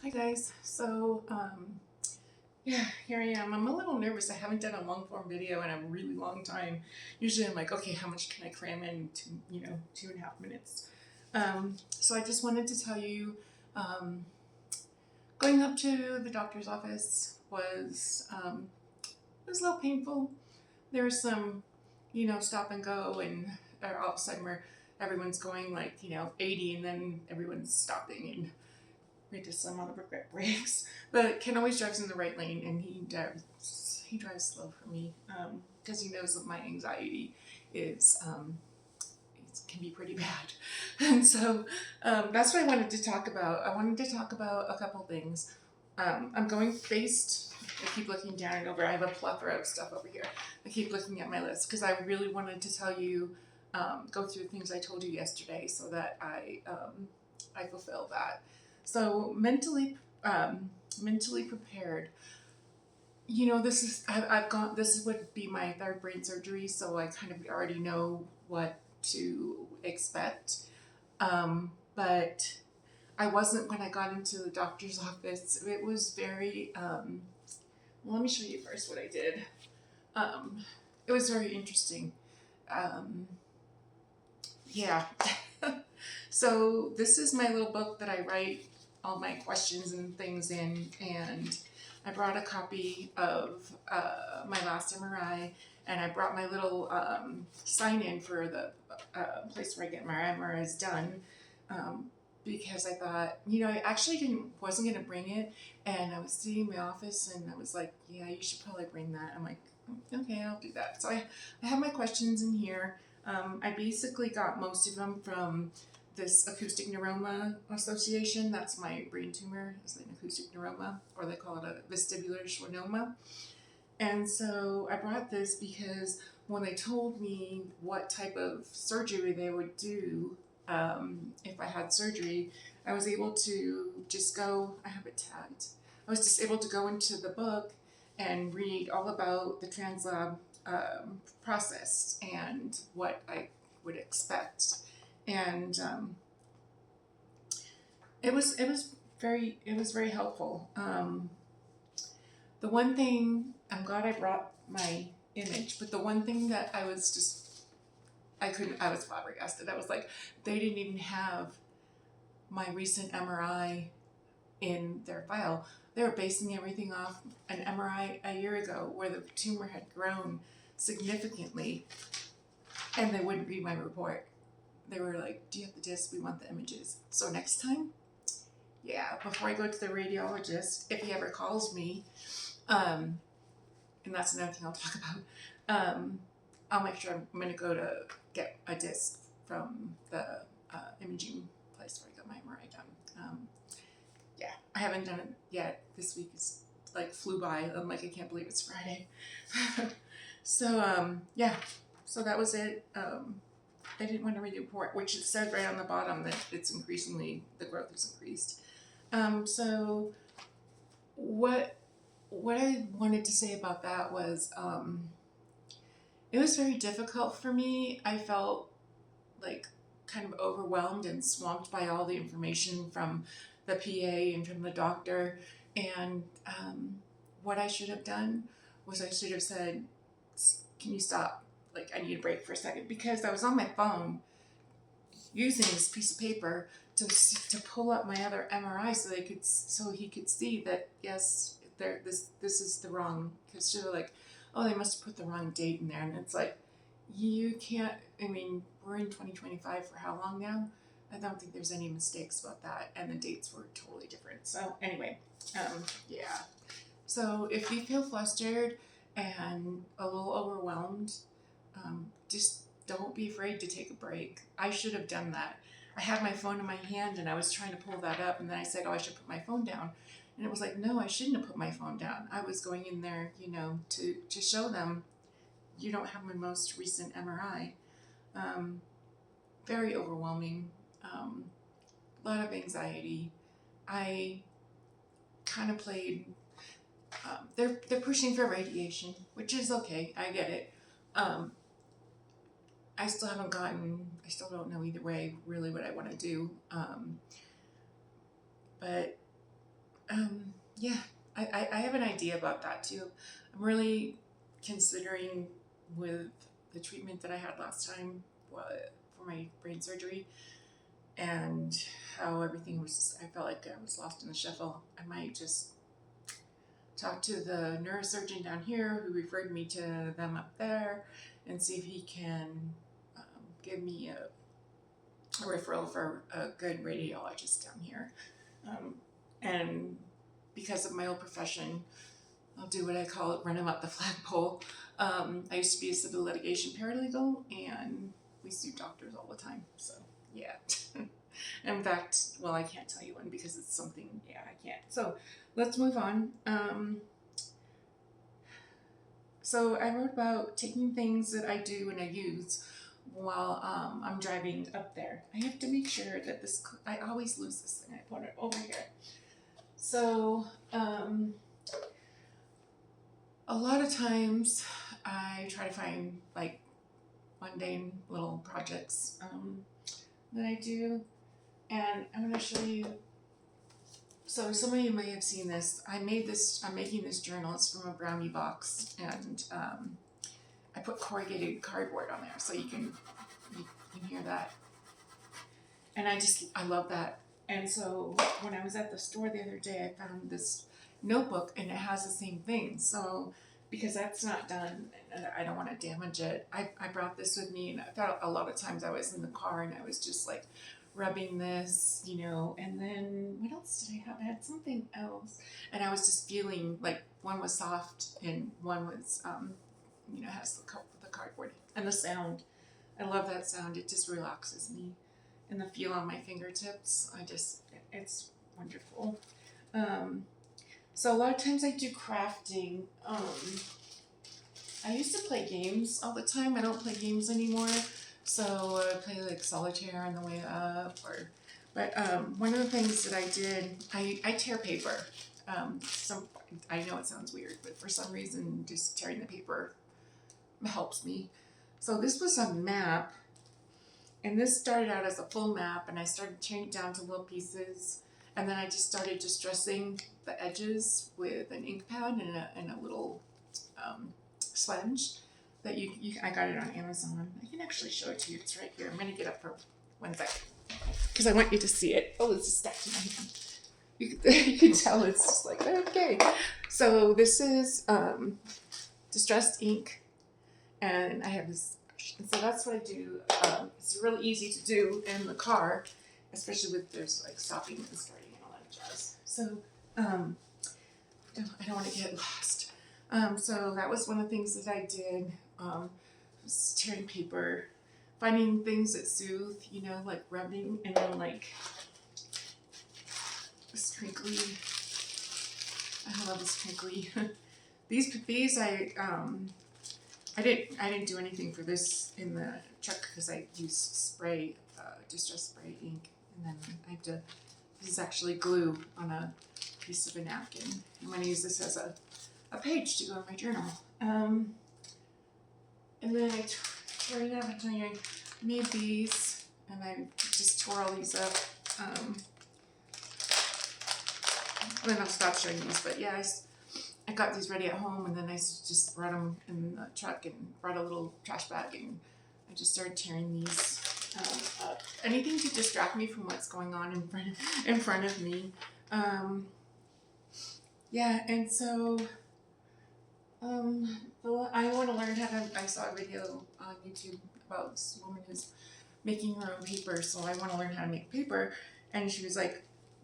Hi guys. Yeah, here I am. I'm a little nervous. I haven't done a long form video in a really long time. Usually I'm like, okay, how much can I cram in to, 2.5 minutes? So I just wanted to tell you, um, going up to the doctor's office was a little painful. There was some, stop and go, and all of a sudden everyone's going like 80, and then everyone's stopping, and we did some on the regret breaks. But Ken always drives in the right lane, and he drives slow for me because he knows that my anxiety is can be pretty bad, and so that's what I wanted to talk about. I wanted to talk about a couple things. I'm going based. I keep looking down and over. I have a plethora of stuff over here. I keep looking at my list because I really wanted to tell you, go through things I told you yesterday, so that I fulfill that. So mentally prepared. I've gone. This would be my third brain surgery, so I kind of already know what to expect. But I wasn't when I got into the doctor's office. It was very. Well, let me show you first what I did. Um, it was very interesting. Um, yeah. So this is my little book that I write all my questions and things in, and I brought a copy of my last MRI, and I brought my little sign in for the place where I get my MRIs done. Um, because I thought, I actually wasn't gonna bring it, and I was sitting in my office, and I was like, yeah, you should probably bring that. I'm like, okay, I'll do that. So I have my questions in here. I basically got most of them from this acoustic neuroma association. That's my brain tumor, is an acoustic neuroma, or they call it a vestibular schwannoma. And so I brought this because when they told me what type of surgery they would do if I had surgery, I was able to just go, I have it tagged. I was just able to go into the book and read all about the translab process and what I would expect. And it was very helpful. The one thing, I'm glad I brought my image, but the one thing that I was flabbergasted. I was like, they didn't even have my recent MRI in their file. They were basing everything off an MRI a year ago where the tumor had grown significantly, and they wouldn't read my report. They were like, do you have the disc? We want the images. So next time, yeah, before I go to the radiologist, if he ever calls me, um, and that's another thing I'll talk about, I'll make sure I'm going to go to get a disc from the imaging place where I got my MRI done. Yeah, I haven't done it yet. This week is like flew by. I'm like, I can't believe it's Friday. Yeah, so that was it. I didn't want to read the report, which it said right on the bottom that the growth is increased. So what I wanted to say about that was it was very difficult for me. I felt like kind of overwhelmed and swamped by all the information from the PA and from the doctor. And what I should have done was I should have said, can you stop? Like, I need a break for a second, because I was on my phone using this piece of paper to pull up my other MRI so he could see that, yes, this is the wrong, because they're like, oh, they must have put the wrong date in there, and it's like, you can't. I mean, we're in 2025 for how long now? I don't think there's any mistakes about that, and the dates were totally different. So anyway, yeah. So if you feel flustered and a little overwhelmed, just don't be afraid to take a break. I should have done that. I had my phone in my hand and I was trying to pull that up, and then I said, oh, I should put my phone down. And it was like, no, I shouldn't have put my phone down. I was going in there, to show them you don't have my most recent MRI. Um, Very overwhelming. A lot of anxiety. I kind of played. They're pushing for radiation, which is okay. I get it. Um, I still haven't gotten. I still don't know either way really what I want to do. But Yeah, I have an idea about that too. I'm really considering with the treatment that I had last time for my brain surgery and how everything was, I felt like I was lost in the shuffle. I might just talk to the neurosurgeon down here who referred me to them up there and see if he can give me a referral for a good radiologist down here. And because of my old profession, I'll do what I call it, run him up the flagpole. I used to be a civil litigation paralegal, and we sue doctors all the time. So, yeah. In fact, well, I can't tell you when because it's something, yeah, I can't. So, let's move on. So, I wrote about taking things that I do and I use while I'm driving up there. I have to make sure that this, I always lose this thing. I put it over here. So, a lot of times I try to find like mundane little projects that I do, and I'm going to show you. So some of you may have seen this. I'm making this journal. It's from a brownie box, and I put corrugated cardboard on there so you can hear that. And I love that. And so when I was at the store the other day, I found this notebook and it has the same thing. So because that's not done and I don't want to damage it, I brought this with me, and I thought a lot of times I was in the car and I was just like rubbing this, and then what else did I have? I had something else, and I was just feeling like one was soft and one was, has the cardboard and the sound. I love that sound. It just relaxes me. And the feel on my fingertips, it's wonderful. So a lot of times I do crafting. I used to play games all the time. I don't play games anymore. So I play like solitaire on the way up, but one of the things that I did, I tear paper. I know it sounds weird, but for some reason, just tearing the paper helps me. So this was a map. And this started out as a full map, and I started tearing it down to little pieces. And then I just started distressing the edges with an ink pad and a little sponge that I got it on Amazon. I can actually show it to you. It's right here. I'm going to get up for 1 second because I want you to see it. Oh, it's just stuck to my hand. You can tell it's just like, okay. So this is distressed ink, and I have this. And so that's what I do. It's really easy to do in the car, especially with there's like stopping and starting and all that jazz. So I don't want to get lost. So that was one of the things that I did. Was tearing paper, finding things that soothe, like rubbing, and then like this crinkly. I love this crinkly. These I didn't do anything for this in the truck because I used spray, distress spray ink, and then I have to. This is actually glue on a piece of a napkin. I'm going to use this as a page to go in my journal. And then I tore it up until I made these, and I just tore all these up. Then I'll stop showing these, but yeah, I got these ready at home, and then I just brought them in the truck and brought a little trash bag, and I just started tearing these up. Anything to distract me from what's going on in front of me. Yeah, and so I want to learn how to. I saw a video on YouTube about this woman who's making her own paper, so I want to learn how to make paper. And she was like,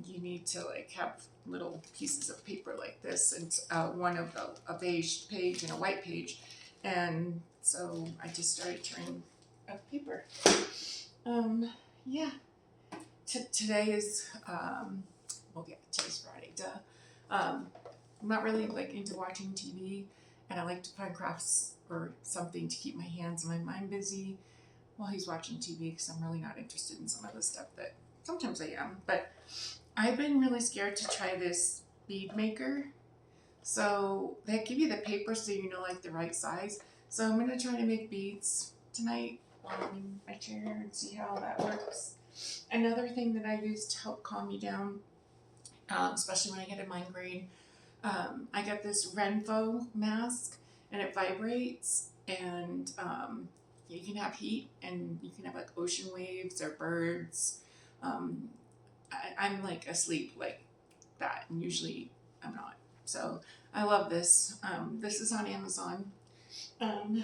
you need to like have little pieces of paper like this, and one of a beige page and a white page, and so I just started tearing up paper. Yeah. Today is today's Friday. Duh. I'm not really like into watching TV, and I like to find crafts or something to keep my hands and my mind busy while he's watching TV, because I'm really not interested in some of the stuff that sometimes I am, but I've been really scared to try this bead maker. So they give you the paper so you know like the right size. So I'm going to try to make beads tonight while I'm in my chair and see how that works. Another thing that I use to help calm me down, especially when I get a migraine. I got this Renfo mask, and it vibrates, and you can have heat, and you can have like ocean waves or birds. Um, I'm like asleep like that, and usually I'm not. So I love this. This is on Amazon, um,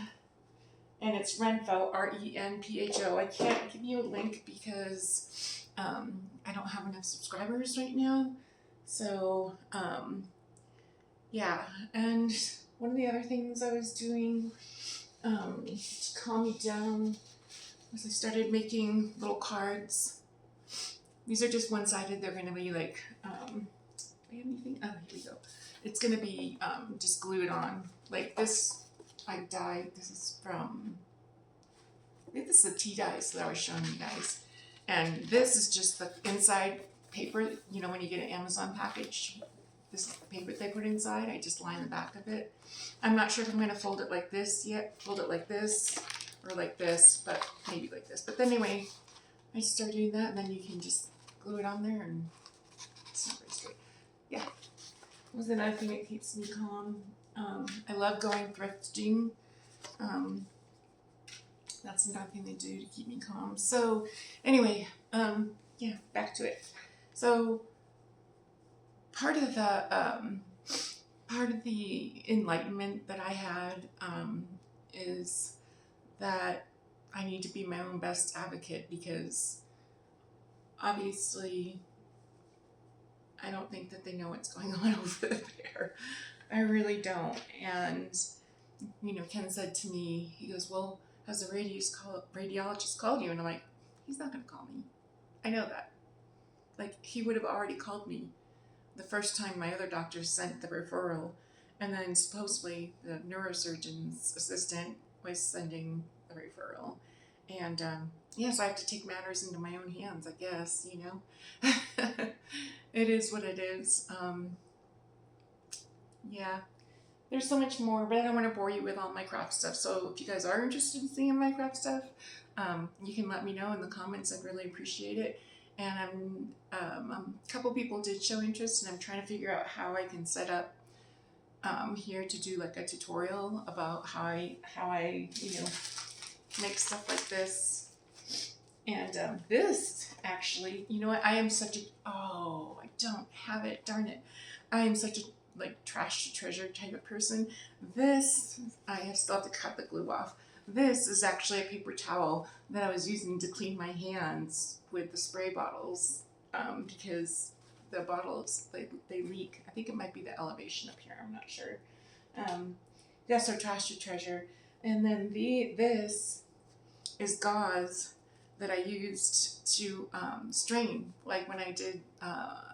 and it's Renpho, Renpho. I can't give you a link because I don't have enough subscribers right now. So yeah, and one of the other things I was doing to calm me down was I started making little cards. These are just one-sided. They're going to be like, do I have anything? Oh, here we go. It's going to be just glued on. Like this, I dyed. This is from, I think this is the tea dyes that I was showing you guys. And this is just the inside paper. You know, when you get an Amazon package, this is the paper they put inside. I just line the back of it. I'm not sure if I'm going to fold it like this yet. Fold it like this or like this, but maybe like this. But then anyway, I just start doing that, and then you can just glue it on there, and it's not very straight. Yeah. That was another thing that keeps me calm. I love going thrifting. That's another thing they do to keep me calm. So anyway, yeah, back to it. So part of the enlightenment that I had is that I need to be my own best advocate, because obviously I don't think that they know what's going on over there. I really don't. And you know, Ken said to me, he goes, well, has the radiologist called you? And I'm like, he's not going to call me. I know that. Like, he would have already called me the first time my other doctor sent the referral. And then supposedly the neurosurgeon's assistant was sending the referral. And yes, I have to take matters into my own hands, I guess, you know. It is what it is. Yeah. There's so much more, but I don't want to bore you with all my craft stuff. So if you guys are interested in seeing my craft stuff, you can let me know in the comments. I'd really appreciate it. And a couple people did show interest, and I'm trying to figure out how I can set up here to do like a tutorial about how I you know, make stuff like this. And this actually, you know what? I am such a, oh, I don't have it. Darn it. I am such a like trash to treasure type of person. This, I still have to cut the glue off. This is actually a paper towel that I was using to clean my hands with the spray bottles because the bottles, they leak. I think it might be the elevation up here. I'm not sure. Yeah, so trash to treasure. And then this is gauze that I used to strain. Like when I did,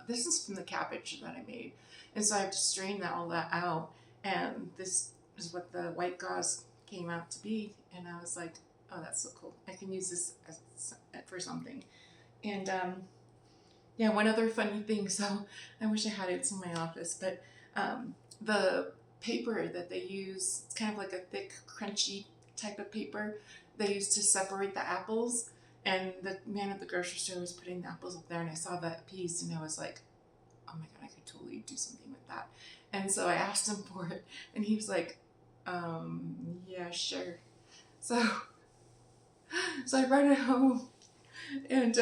this is from the cabbage that I made. And so I have to strain all that out. And this is what the white gauze came out to be. And I was like, oh, that's so cool. I can use this for something. And yeah, one other funny thing. So I wish I had it in my office. But the paper that they use, it's kind of like a thick, crunchy type of paper they use to separate the apples. And the man at the grocery store was putting the apples up there, and I saw that piece, and I was like, oh my God, I could totally do something with that. And so I asked him for it, and he was like, yeah, sure. So I brought it home, and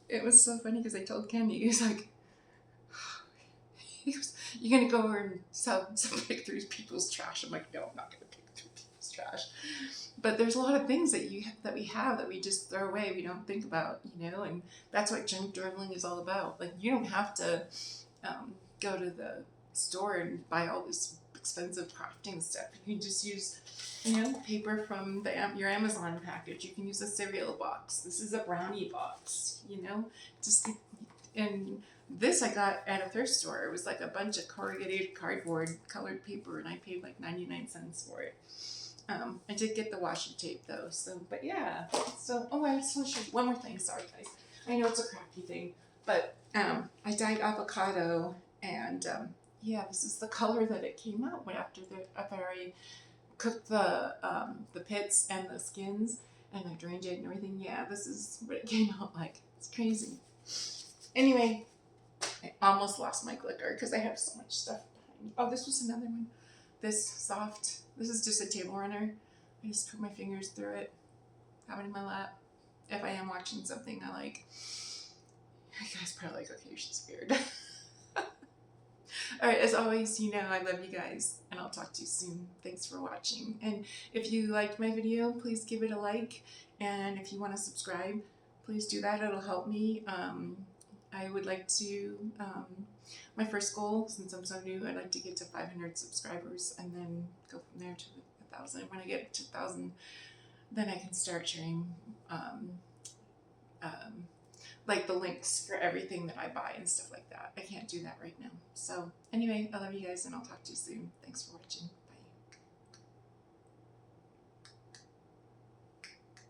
it was so funny because I told Kenny, he was like, you're going to go over and pick through people's trash. I'm like, no, I'm not going to pick through people's trash. But there's a lot of things that we have that we just throw away, we don't think about, you know, and that's what junk journaling is all about. Like, you don't have to go to the store and buy all this expensive crafting stuff. You can just use, you know, paper from your Amazon package. You can use a cereal box. This is a brownie box, you know, and this I got at a thrift store. It was like a bunch of corrugated cardboard colored paper, and I paid like 99 cents for it. I did get the washi tape though, so, but yeah. So, oh, I just want to show you one more thing. Sorry, guys. I know it's a crafty thing, but I dyed avocado, and yeah, this is the color that it came out after I cooked the pits and the skins, and I drained it and everything. Yeah, this is what it came out like. It's crazy. Anyway, I almost lost my clicker because I have so much stuff behind me. Oh, this was another one. This soft. This is just a table runner. I just put my fingers through it, have it in my lap. If I am watching something I like, you guys probably like, okay, she's weird. All right, as always, you know I love you guys, and I'll talk to you soon. Thanks for watching. And if you liked my video, please give it a like. And if you want to subscribe, please do that. It'll help me. I would like to, my first goal, since I'm so new, I'd like to get to 500 subscribers and then go from there to 1,000. When I get to 1,000, then I can start sharing um, like the links for everything that I buy and stuff like that. I can't do that right now. So anyway, I love you guys, and I'll talk to you soon. Thanks for watching.